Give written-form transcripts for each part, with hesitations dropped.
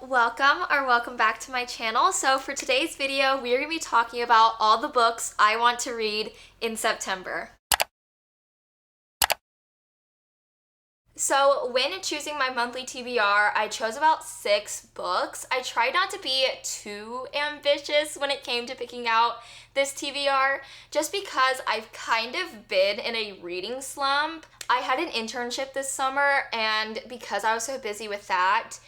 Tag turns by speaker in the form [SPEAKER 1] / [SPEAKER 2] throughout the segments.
[SPEAKER 1] Welcome back to my channel. So for today's video, we are going to be talking about all the books I want to read in September. So when choosing my monthly TBR, I chose about 6 books. I tried not to be too ambitious when it came to picking out this TBR, just because I've kind of been in a reading slump. I had an internship this summer, and because I was so busy with that,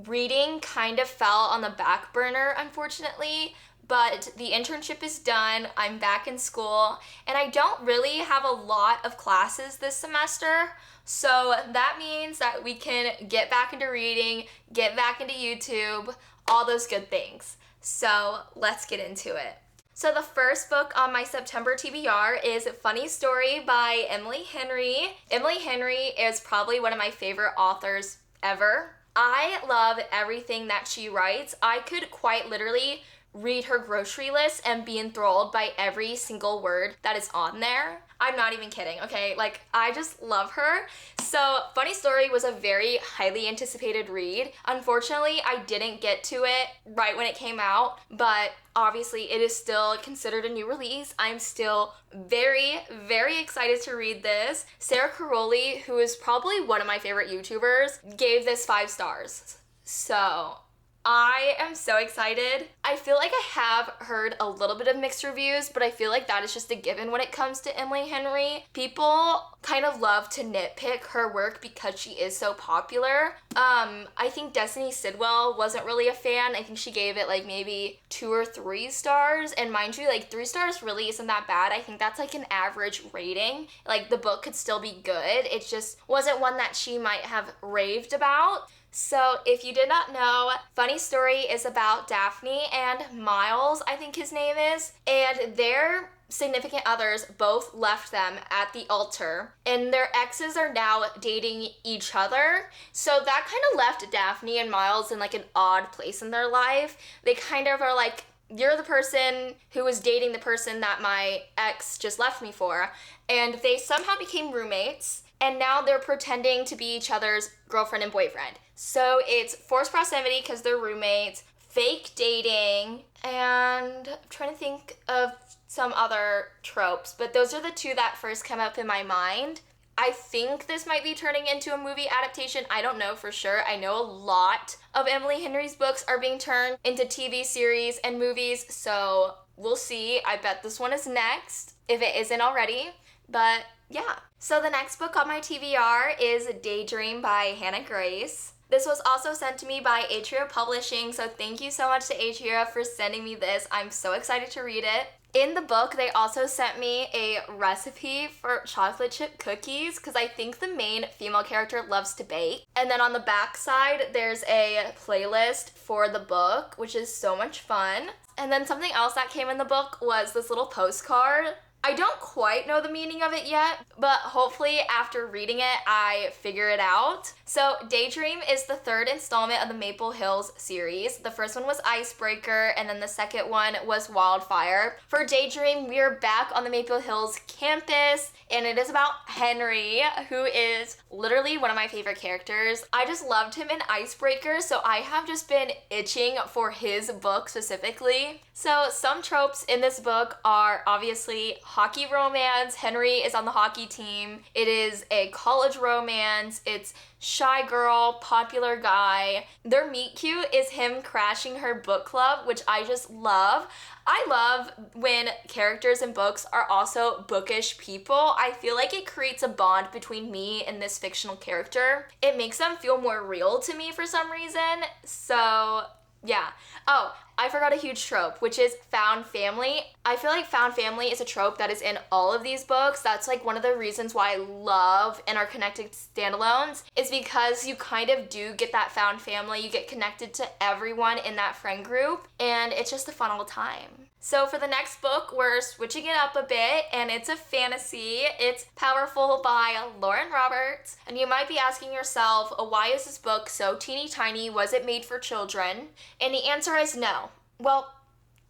[SPEAKER 1] reading kind of fell on the back burner, unfortunately. But the internship is done, I'm back in school, and I don't really have a lot of classes this semester. So that means that we can get back into reading, get back into YouTube, all those good things. So let's get into it. So the first book on my September TBR is Funny Story by Emily Henry. Emily Henry is probably one of my favorite authors ever. I love everything that she writes. I could quite literally read her grocery list and be enthralled by every single word that is on there. I'm not even kidding, okay? Like, I just love her. So, Funny Story was a very highly anticipated read. Unfortunately, I didn't get to it right when it came out, but obviously it is still considered a new release. I'm still very, very excited to read this. Sarah Caroli, who is probably one of my favorite YouTubers, gave this 5 stars. So I am so excited. I feel like I have heard a little bit of mixed reviews, but I feel like that is just a given when it comes to Emily Henry. People kind of love to nitpick her work because she is so popular. I think Destiny Sidwell wasn't really a fan. I think she gave it like maybe 2 or 3 stars. And mind you, like 3 stars really isn't that bad. I think that's like an average rating. Like the book could still be good. It just wasn't one that she might have raved about. So if you did not know, Funny Story is about Daphne and Miles, I think his name is, and their significant others both left them at the altar, and their exes are now dating each other. So that kind of left Daphne and Miles in like an odd place in their life. They kind of are like, you're the person who was dating the person that my ex just left me for, and they somehow became roommates. And now they're pretending to be each other's girlfriend and boyfriend. So it's forced proximity because they're roommates, fake dating, and I'm trying to think of some other tropes, but those are the 2 that first come up in my mind. I think this might be turning into a movie adaptation. I don't know for sure. I know a lot of Emily Henry's books are being turned into TV series and movies, so we'll see. I bet this one is next, if it isn't already. But yeah. So the next book on my TBR is Daydream by Hannah Grace. This was also sent to me by Atria Publishing, so thank you so much to Atria for sending me this. I'm so excited to read it. In the book, they also sent me a recipe for chocolate chip cookies because I think the main female character loves to bake. And then on the back side, there's a playlist for the book, which is so much fun. And then something else that came in the book was this little postcard. I don't quite know the meaning of it yet, but hopefully after reading it, I figure it out. So Daydream is the 3rd installment of the Maple Hills series. The first one was Icebreaker, and then the second one was Wildfire. For Daydream, we are back on the Maple Hills campus, and it is about Henry, who is literally one of my favorite characters. I just loved him in Icebreaker, so I have just been itching for his book specifically. So some tropes in this book are obviously hockey romance. Henry is on the hockey team. It is a college romance. It's shy girl, popular guy. Their meet cute is him crashing her book club, which I just love. I love when characters in books are also bookish people. I feel like it creates a bond between me and this fictional character. It makes them feel more real to me for some reason. So yeah. Oh, I forgot a huge trope, which is found family. I feel like found family is a trope that is in all of these books. That's like one of the reasons why I love and are connected standalones, is because you kind of do get that found family. You get connected to everyone in that friend group, and it's just a fun old time. So for the next book, we're switching it up a bit, and it's a fantasy. It's Powerful by Lauren Roberts. And you might be asking yourself, why is this book so teeny tiny? Was it made for children? And the answer is no. Well,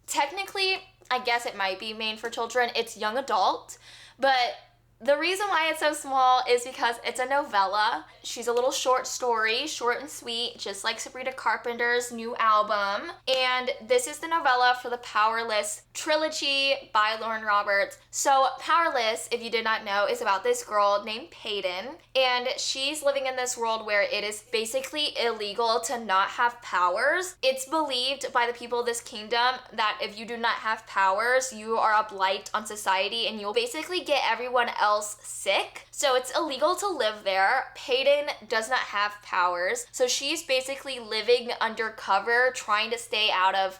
[SPEAKER 1] technically, I guess it might be made for children. It's young adult, but The reason why it's so small is because it's a novella. She's a little short story, short and sweet, just like Sabrina Carpenter's new album. And this is the novella for the Powerless trilogy by Lauren Roberts. So Powerless, if you did not know, is about this girl named Peyton. And she's living in this world where it is basically illegal to not have powers. It's believed by the people of this kingdom that if you do not have powers, you are a blight on society and you'll basically get everyone else sick. So it's illegal to live there. Peyton does not have powers. So she's basically living undercover, trying to stay out of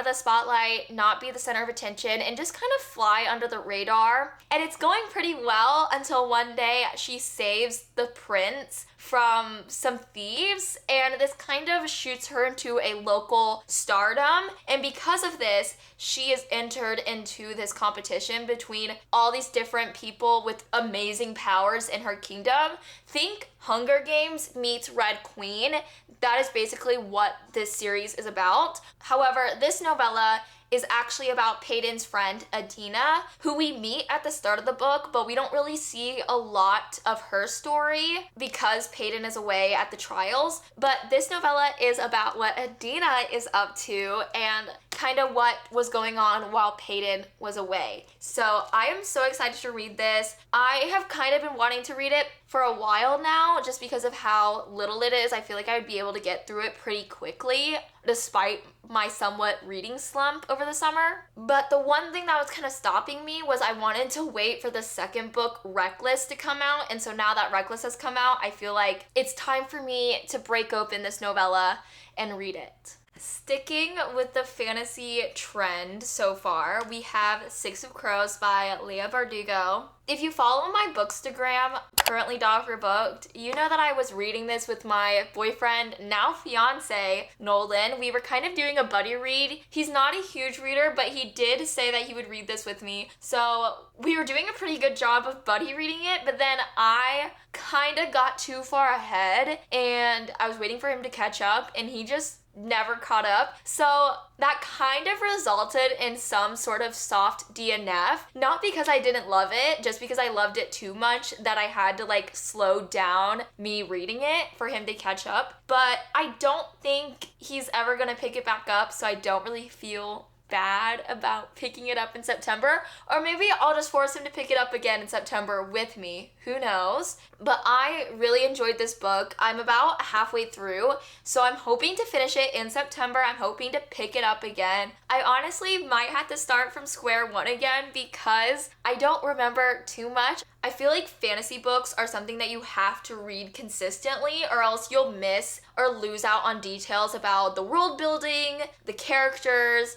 [SPEAKER 1] the spotlight, not be the center of attention, and just kind of fly under the radar. And it's going pretty well until one day she saves the prince from some thieves, and this kind of shoots her into a local stardom. And because of this, she is entered into this competition between all these different people with amazing powers in her kingdom. Think Hunger Games meets Red Queen. That is basically what this series is about. However, this novella is actually about Peyton's friend Adina, who we meet at the start of the book, but we don't really see a lot of her story because Peyton is away at the trials. But this novella is about what Adina is up to and kind of what was going on while Peyton was away. So I am so excited to read this. I have kind of been wanting to read it for a while now just because of how little it is. I feel like I would be able to get through it pretty quickly despite my somewhat reading slump over the summer. But the one thing that was kind of stopping me was I wanted to wait for the second book, Reckless, to come out. And so now that Reckless has come out, I feel like it's time for me to break open this novella and read it. Sticking with the fantasy trend so far, we have Six of Crows by Leah Bardugo. If you follow my Bookstagram, currently Dogger Booked, you know that I was reading this with my boyfriend, now fiance, Nolan. We were kind of doing a buddy read. He's not a huge reader, but he did say that he would read this with me. So we were doing a pretty good job of buddy reading it, but then I kind of got too far ahead and I was waiting for him to catch up and he just never caught up. So that kind of resulted in some sort of soft DNF, not because I didn't love it, just because I loved it too much that I had to like slow down me reading it for him to catch up. But I don't think he's ever gonna pick it back up, so I don't really feel bad about picking it up in September, or maybe I'll just force him to pick it up again in September with me, who knows. But I really enjoyed this book. I'm about halfway through, so I'm hoping to finish it in September. I'm hoping to pick it up again. I honestly might have to start from square one again because I don't remember too much. I feel like fantasy books are something that you have to read consistently or else you'll miss or lose out on details about the world building, the characters,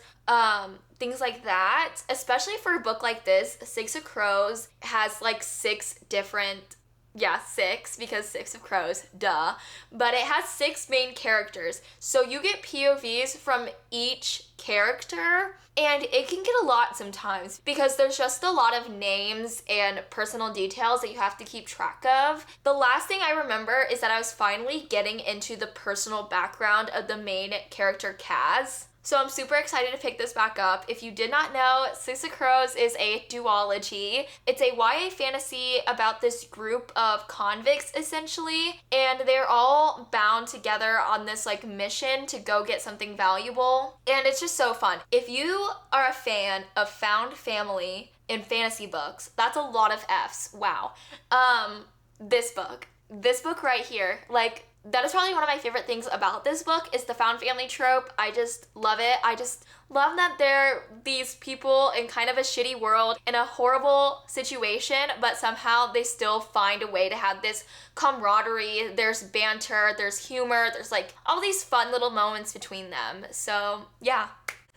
[SPEAKER 1] things like that. Especially for a book like this, Six of Crows has like six because Six of Crows, duh. But it has six main characters. So you get POVs from each character, and it can get a lot sometimes because there's just a lot of names and personal details that you have to keep track of. The last thing I remember is that I was finally getting into the personal background of the main character, Kaz. So I'm super excited to pick this back up. If you did not know, Six of Crows is a duology. It's a YA fantasy about this group of convicts, essentially, and they're all bound together on this like mission to go get something valuable, and it's just so fun. If you are a fan of found family in fantasy books, that's a lot of F's, wow. This book right here, like, that is probably one of my favorite things about this book is the found family trope. I just love it. I just love that they're these people in kind of a shitty world in a horrible situation, but somehow they still find a way to have this camaraderie. There's banter, there's humor, there's like all these fun little moments between them. So yeah.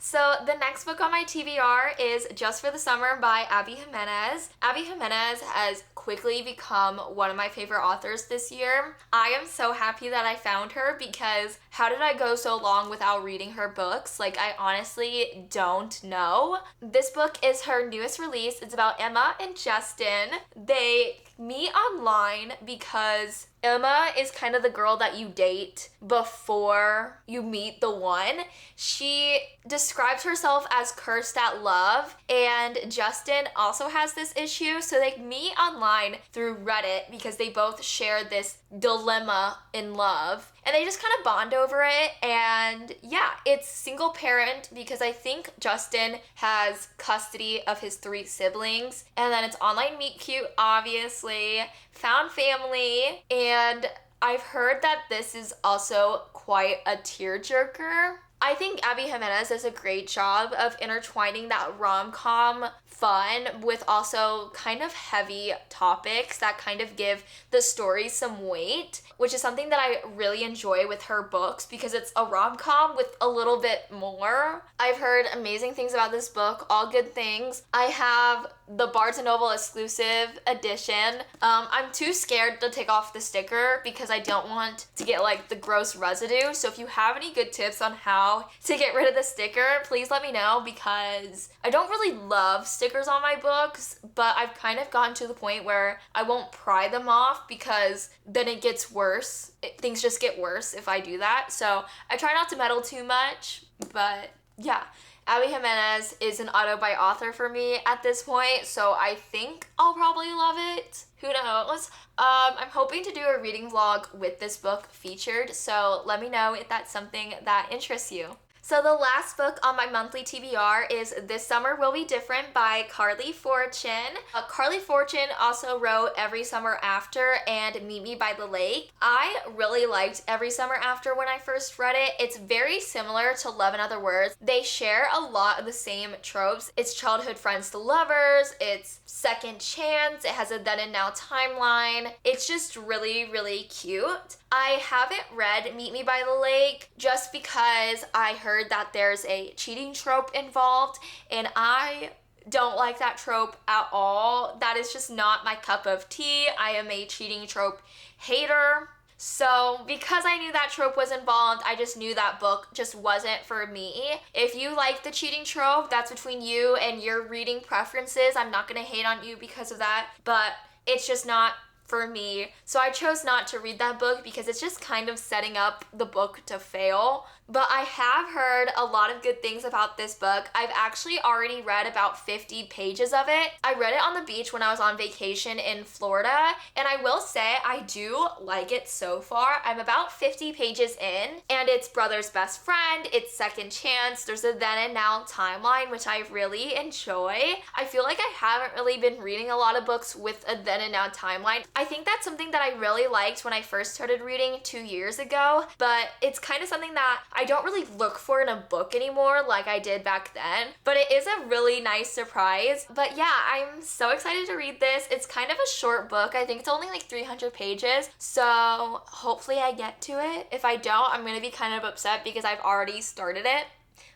[SPEAKER 1] So the next book on my TBR is Just for the Summer by Abby Jimenez. Abby Jimenez has quickly become one of my favorite authors this year. I am so happy that I found her because how did I go so long without reading her books? Like, I honestly don't know. This book is her newest release. It's about Emma and Justin. They meet online because Emma is kind of the girl that you date before you meet the one. She describes herself as cursed at love, and Justin also has this issue. So they meet online through Reddit because they both share this dilemma in love. And they just kind of bond over it. And yeah, it's single parent because I think Justin has custody of his 3 siblings. And then it's online meet cute, obviously, found family. And I've heard that this is also quite a tearjerker. I think Abby Jimenez does a great job of intertwining that rom-com fun with also kind of heavy topics that kind of give the story some weight, which is something that I really enjoy with her books because it's a rom-com with a little bit more. I've heard amazing things about this book, all good things. I have the Barnes & Noble exclusive edition. I'm too scared to take off the sticker because I don't want to get like the gross residue. So if you have any good tips on how to get rid of the sticker, please let me know because I don't really love stickers on my books, but I've kind of gotten to the point where I won't pry them off because then it gets worse. Things just get worse if I do that. So I try not to meddle too much, but yeah. Abby Jimenez is an auto-buy author for me at this point, so I think I'll probably love it. Who knows? I'm hoping to do a reading vlog with this book featured, so let me know if that's something that interests you. So the last book on my monthly TBR is This Summer Will Be Different by Carly Fortune. Carly Fortune also wrote Every Summer After and Meet Me by the Lake. I really liked Every Summer After when I first read it. It's very similar to Love in Other Words. They share a lot of the same tropes. It's childhood friends to lovers, it's second chance, it has a then and now timeline. It's just really, really cute. I haven't read Meet Me by the Lake just because I heard that there's a cheating trope involved, and I don't like that trope at all. That is just not my cup of tea. I am a cheating trope hater. So because I knew that trope was involved, I just knew that book just wasn't for me. If you like the cheating trope, that's between you and your reading preferences. I'm not gonna hate on you because of that, but it's just not for me. So I chose not to read that book because it's just kind of setting up the book to fail. But I have heard a lot of good things about this book. I've actually already read about 50 pages of it. I read it on the beach when I was on vacation in Florida, and I will say I do like it so far. I'm about 50 pages in, and it's brother's best friend, it's second chance, there's a then and now timeline, which I really enjoy. I feel like I haven't really been reading a lot of books with a then and now timeline. I think that's something that I really liked when I first started reading 2 years ago, but it's kind of something that I don't really look for in a book anymore like I did back then, but it is a really nice surprise. But yeah, I'm so excited to read this. It's kind of a short book. I think it's only like 300 pages, so hopefully I get to it. If I don't, I'm gonna be kind of upset because I've already started it.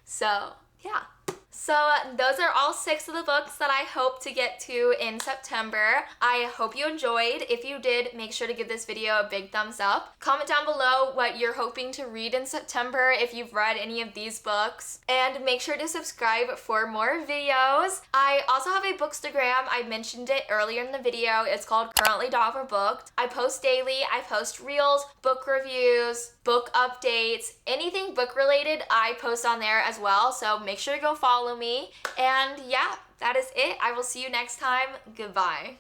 [SPEAKER 1] So yeah. So those are all 6 of the books that I hope to get to in September. I hope you enjoyed. If you did, make sure to give this video a big thumbs up. Comment down below what you're hoping to read in September if you've read any of these books. And make sure to subscribe for more videos. I also have a bookstagram. I mentioned it earlier in the video. It's called Currently Booked. I post daily. I post reels, book reviews, book updates, anything book related I post on there as well. So make sure to go follow me. And yeah, that is it. I will see you next time. Goodbye.